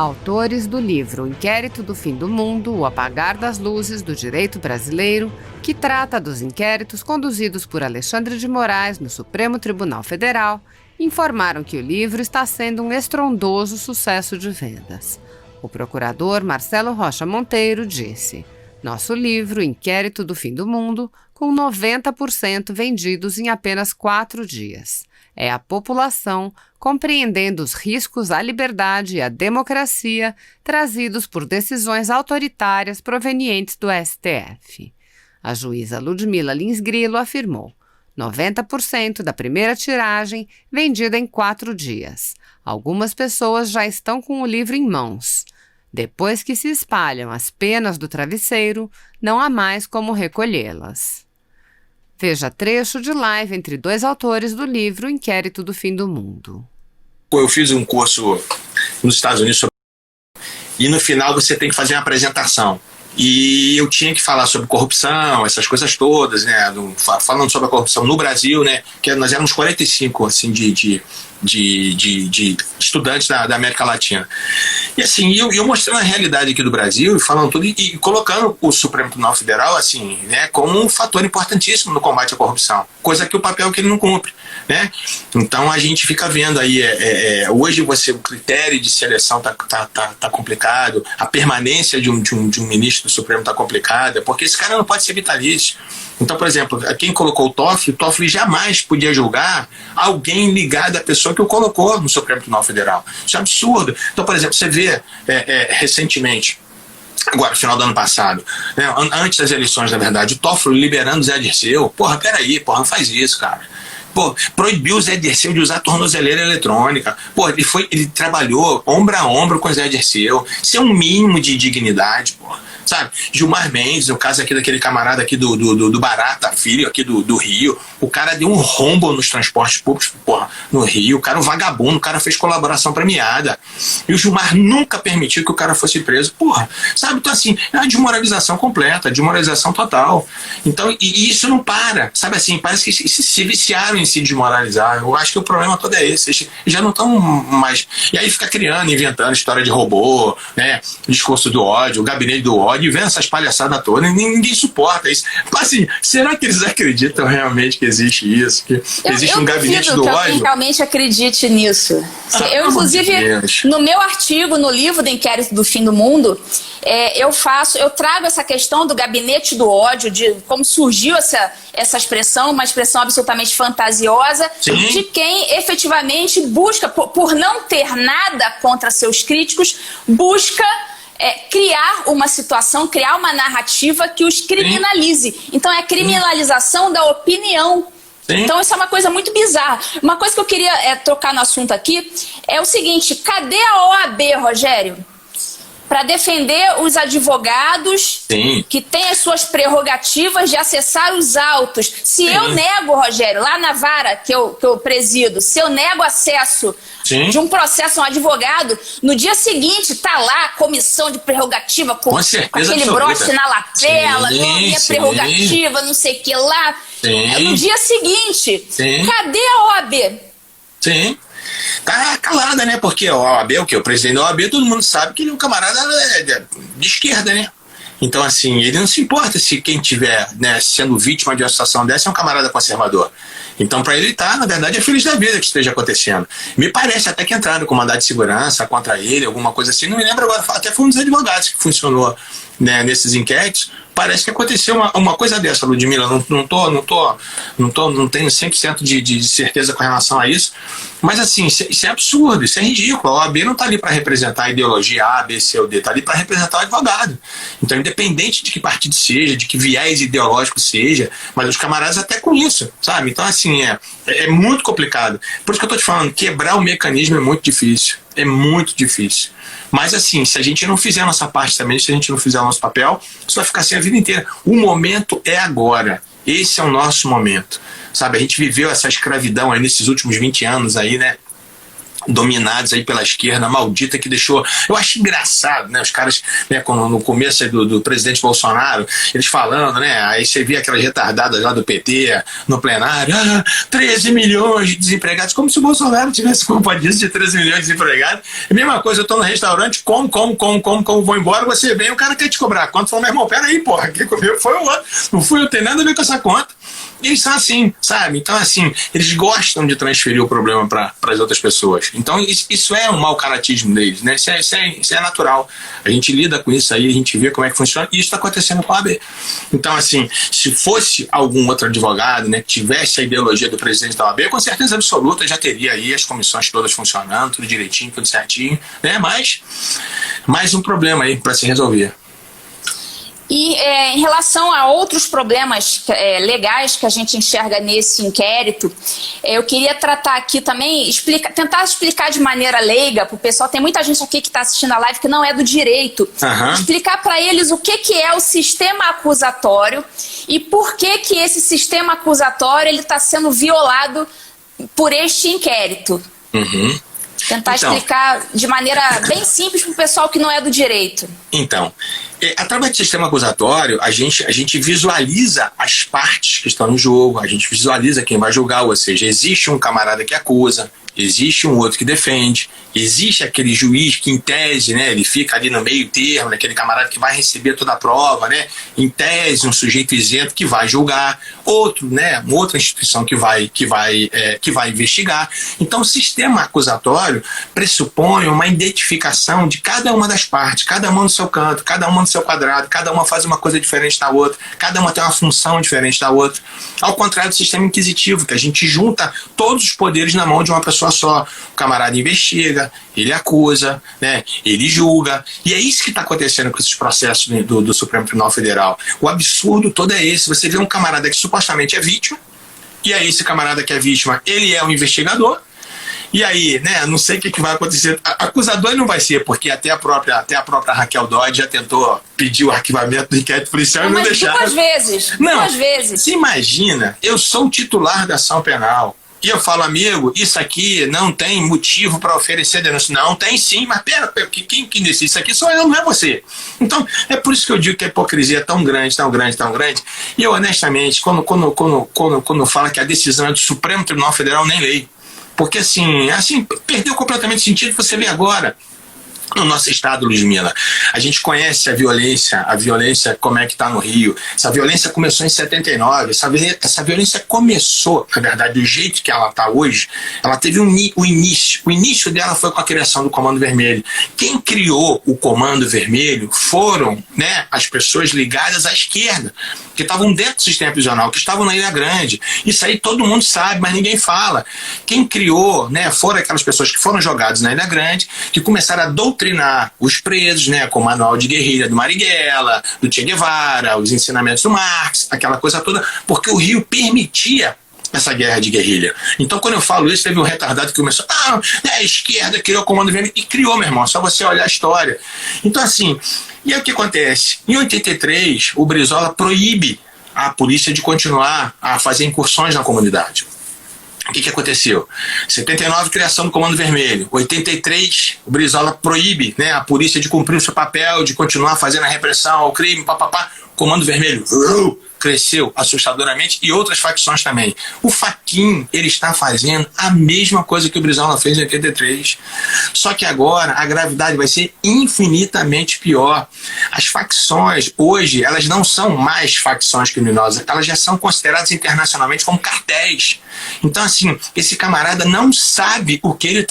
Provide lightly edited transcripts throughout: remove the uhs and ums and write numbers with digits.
Autores do livro Inquérito do Fim do Mundo, o apagar das luzes do direito brasileiro, que trata dos inquéritos conduzidos por Alexandre de Moraes no Supremo Tribunal Federal, informaram que o livro está sendo um estrondoso sucesso de vendas. O procurador Marcelo Rocha Monteiro disse: "Nosso livro Inquérito do Fim do Mundo, com 90% vendidos em apenas 4 dias. É a população compreendendo os riscos à liberdade e à democracia trazidos por decisões autoritárias provenientes do STF." A juíza Ludmila Lins Grilo afirmou: 90% da primeira tiragem vendida em 4 dias. Algumas pessoas já estão com o livro em mãos. Depois que se espalham as penas do travesseiro, não há mais como recolhê-las. Veja trecho de live entre 2 autores do livro Inquérito do Fim do Mundo. Eu fiz um curso nos Estados Unidos e no final você tem que fazer uma apresentação. E eu tinha que falar sobre corrupção, essas coisas todas, né? Falando sobre a corrupção no Brasil, né? Que nós éramos 45 assim, de estudantes da América Latina. E assim, eu mostrando a realidade aqui do Brasil e falando tudo e colocando o Supremo Tribunal Federal assim, né, como um fator importantíssimo no combate à corrupção, coisa que o papel que ele não cumpre, né? Então a gente fica vendo aí, hoje o critério de seleção tá complicado, a permanência de um ministro do Supremo tá complicada, porque esse cara não pode ser vitalício. Então, por exemplo, quem colocou o Toffoli jamais podia julgar alguém ligado à pessoa que o colocou no Supremo Tribunal Federal. Isso é absurdo. Então, por exemplo, você vê recentemente, agora, no final do ano passado, né, antes das eleições, na verdade, o Toffoli liberando o Zé Dirceu. Peraí, não faz isso, cara. Proibiu o Zé Dirceu de usar tornozeleira eletrônica. Ele trabalhou ombro a ombro com o Zé Dirceu. Isso é um mínimo de dignidade, sabe? Gilmar Mendes, o caso aqui daquele camarada aqui do Barata Filho, aqui do Rio, o cara deu um rombo nos transportes públicos, no Rio, o cara é um vagabundo, o cara fez colaboração premiada, e o Gilmar nunca permitiu que o cara fosse preso, sabe? Então assim, é uma desmoralização completa, desmoralização total. Então, e isso não para, sabe assim, parece que se viciaram em se desmoralizar. Eu acho que o problema todo é esse, eles já não estão mais, e aí fica criando, inventando história de robô, né, discurso do ódio, o gabinete do ódio, e vendo essas palhaçadas todas, ninguém suporta isso. Mas assim, será que eles acreditam realmente que existe isso? Que existe um gabinete do ódio? Eu realmente acredite nisso. Eu, inclusive, no meu artigo, no livro do Inquérito do Fim do Mundo, eu trago essa questão do gabinete do ódio, de como surgiu essa expressão, uma expressão absolutamente fantasiosa, sim, de quem efetivamente busca, por não ter nada contra seus críticos, busca criar uma situação, criar uma narrativa que os criminalize. Sim. Então é a criminalização da opinião. Sim. Então isso é uma coisa muito bizarra. Uma coisa que eu queria tocar no assunto aqui é o seguinte: cadê a OAB, Rogério? Para defender os advogados, sim, que têm as suas prerrogativas de acessar os autos. Se, sim, eu nego, Rogério, lá na vara que eu presido, se eu nego acesso, sim, de um processo a um advogado, no dia seguinte tá lá a comissão de prerrogativa com aquele broche na lapela, minha prerrogativa, não sei o que lá. Sim. No dia seguinte, sim, cadê a OAB? Sim. Tá calada, né? Porque a OAB é o quê? O presidente da OAB, todo mundo sabe que ele é um camarada de esquerda, né? Então, assim, ele não se importa se quem estiver, né, sendo vítima de uma situação dessa é um camarada conservador. Então, para ele na verdade, é feliz da vida que esteja acontecendo. Me parece até que entraram com mandado de segurança contra ele, alguma coisa assim. Não me lembro agora, até foi um dos advogados que funcionou, né, nesses inquéritos. Parece que aconteceu uma coisa dessa, Ludmila. Não tenho 100% de certeza com relação a isso. Mas assim, isso é absurdo, isso é ridículo. A OAB não está ali para representar a ideologia A, B, C ou D, está ali para representar o advogado. Então, independente de que partido seja, de que viés ideológico seja, mas os camaradas até com isso, sabe? Então, assim, é muito complicado. Por isso que eu estou te falando, quebrar o mecanismo é muito difícil. É muito difícil. Mas assim, se a gente não fizer a nossa parte também, se a gente não fizer o nosso papel, isso vai ficar assim a vida inteira. O momento é agora. Esse é o nosso momento. Sabe, a gente viveu essa escravidão aí nesses últimos 20 anos aí, né? dominados aí pela esquerda maldita que deixou... Eu acho engraçado, né? Os caras, né, no começo aí do presidente Bolsonaro, eles falando, né? Aí você via aquelas retardadas lá do PT no plenário, 13 milhões de desempregados, como se o Bolsonaro tivesse culpa disso, de 13 milhões de desempregados. É a mesma coisa, eu tô no restaurante, como, vou embora, você vem, o cara quer te cobrar conta, fala, meu irmão, peraí, porra, quem comeu foi o outro, não fui eu, tem nada a ver com essa conta. E eles são assim, sabe? Então, assim, eles gostam de transferir o problema para as outras pessoas. Então, isso é um mau caratismo deles, né? Isso é natural. A gente lida com isso aí, a gente vê como é que funciona, e isso está acontecendo com a AB. Então, assim, se fosse algum outro advogado, né, que tivesse a ideologia do presidente da OAB, com certeza absoluta já teria aí as comissões todas funcionando, tudo direitinho, tudo certinho, né? Mas mais um problema aí para se resolver. E em relação a outros problemas legais que a gente enxerga nesse inquérito, eu queria tratar aqui também, tentar explicar de maneira leiga para o pessoal. Tem muita gente aqui que está assistindo a live que não é do direito. Explicar para eles o que é o sistema acusatório e por que esse sistema acusatório está sendo violado por este inquérito. Tentar explicar de maneira bem simples para o pessoal que não é do direito. Então, através do sistema acusatório, a gente visualiza as partes que estão em jogo, a gente visualiza quem vai julgar, ou seja, existe um camarada que acusa, existe um outro que defende, existe aquele juiz que, em tese, né, ele fica ali no meio termo, né, aquele camarada que vai receber toda a prova, né, em tese, um sujeito isento que vai julgar, outro, né, uma outra instituição que vai investigar. Então, o sistema acusatório pressupõe uma identificação de cada uma das partes, cada uma no seu canto, cada uma no seu quadrado, cada uma faz uma coisa diferente da outra, cada uma tem uma função diferente da outra. Ao contrário do sistema inquisitivo, que a gente junta todos os poderes na mão de uma pessoa só. O camarada investiga, ele acusa, né, ele julga, e é isso que está acontecendo com esses processos do Supremo Tribunal Federal. O absurdo todo é esse: você vê um camarada que supostamente é vítima, e aí esse camarada que é vítima, ele é um investigador, e aí, né, não sei o que vai acontecer. Acusador não vai ser, porque até a própria Raquel Dodge já tentou pedir o arquivamento do inquérito policial e não deixaram. Duas vezes. Se imagina, eu sou o titular da ação penal, e eu falo, amigo, isso aqui não tem motivo para oferecer denúncia. Não, tem sim, mas pera, quem decide isso aqui sou eu, não é você. Então, é por isso que eu digo que a hipocrisia é tão grande, tão grande, tão grande. E eu, honestamente, quando fala que a decisão é do Supremo Tribunal Federal, nem leio. Porque, assim, perdeu completamente o sentido que você vê agora. No nosso estado, Ludmila, a gente conhece a violência como é que está no Rio. Essa violência começou em 79, essa violência começou, na verdade, do jeito que ela está hoje, ela teve o início. O início dela foi com a criação do Comando Vermelho. Quem criou o Comando Vermelho foram, né, as pessoas ligadas à esquerda, que estavam dentro do sistema prisional, que estavam na Ilha Grande. Isso aí todo mundo sabe, mas ninguém fala. Quem criou, né, foram aquelas pessoas que foram jogadas na Ilha Grande, que começaram a doutrinar os presos, né, com o manual de guerrilha do Marighella, do Che Guevara, os ensinamentos do Marx, aquela coisa toda, porque o Rio permitia essa guerra de guerrilha. Então, quando eu falo isso, teve um retardado que começou, a esquerda criou o Comando Vermelho, e criou, meu irmão, só você olhar a história. Então, assim, e aí o que acontece? Em 83, o Brizola proíbe a polícia de continuar a fazer incursões na comunidade. O que aconteceu? 79, criação do Comando Vermelho. 83, o Brizola proíbe, né, a polícia de cumprir o seu papel, de continuar fazendo a repressão ao crime, Comando Vermelho cresceu assustadoramente, e outras facções também. O Fachin, ele está fazendo a mesma coisa que o Brizola fez em 83. Só que agora a gravidade vai ser infinitamente pior. As facções, hoje, elas não são mais facções criminosas, elas já são consideradas internacionalmente como cartéis. Então, assim, esse camarada não sabe o que ele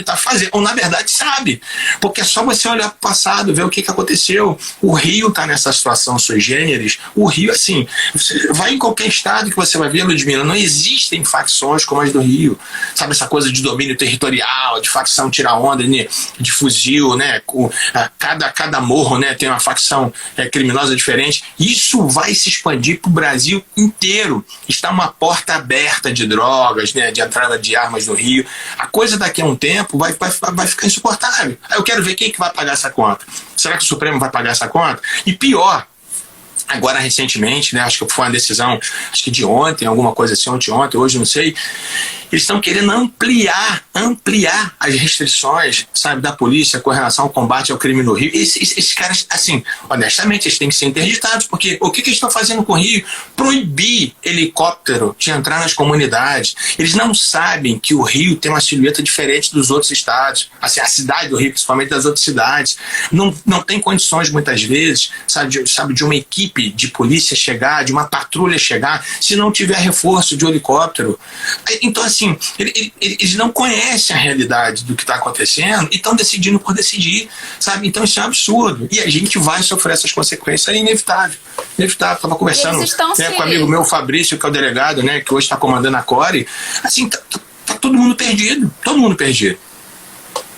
tá fazendo, ou na verdade sabe, porque é só você olhar para o passado, ver o que aconteceu. O Rio está nessa situação sui generis. O Rio, assim, você vai em qualquer estado que você vai ver, Ludmila, não existem facções como as do Rio. Sabe, essa coisa de domínio territorial, de facção tirar onda, né, de fuzil, né, cada morro, né, tem uma facção criminosa diferente. Isso vai se expandir para o Brasil inteiro. Está uma porta aberta de drogas, né, de entrada de armas no Rio. A coisa daqui a um tempo vai ficar insuportável. Aí eu quero ver quem que vai pagar essa conta. Será que o Supremo vai pagar essa conta? E pior, agora recentemente, né, acho que foi uma decisão, acho que de ontem, alguma coisa assim, ontem, hoje não sei, Eles estão querendo ampliar as restrições, sabe, da polícia com relação ao combate ao crime no Rio. Esses caras, assim, honestamente, eles têm que ser interditados, porque o que eles estão fazendo com o Rio? Proibir helicóptero de entrar nas comunidades. Eles não sabem que o Rio tem uma silhueta diferente dos outros estados, assim, a cidade do Rio, principalmente das outras cidades. Não tem condições, muitas vezes, sabe, de uma equipe de polícia chegar, de uma patrulha chegar, se não tiver reforço de helicóptero. Então, assim, eles não conhecem a realidade do que está acontecendo e estão decidindo por decidir, sabe? Então isso é um absurdo. E a gente vai sofrer essas consequências, é inevitável. Inevitável. Estava conversando com um amigo meu, Fabrício, que é o delegado, né, que hoje está comandando a CORE. Assim, tá todo mundo perdido. Todo mundo perdido.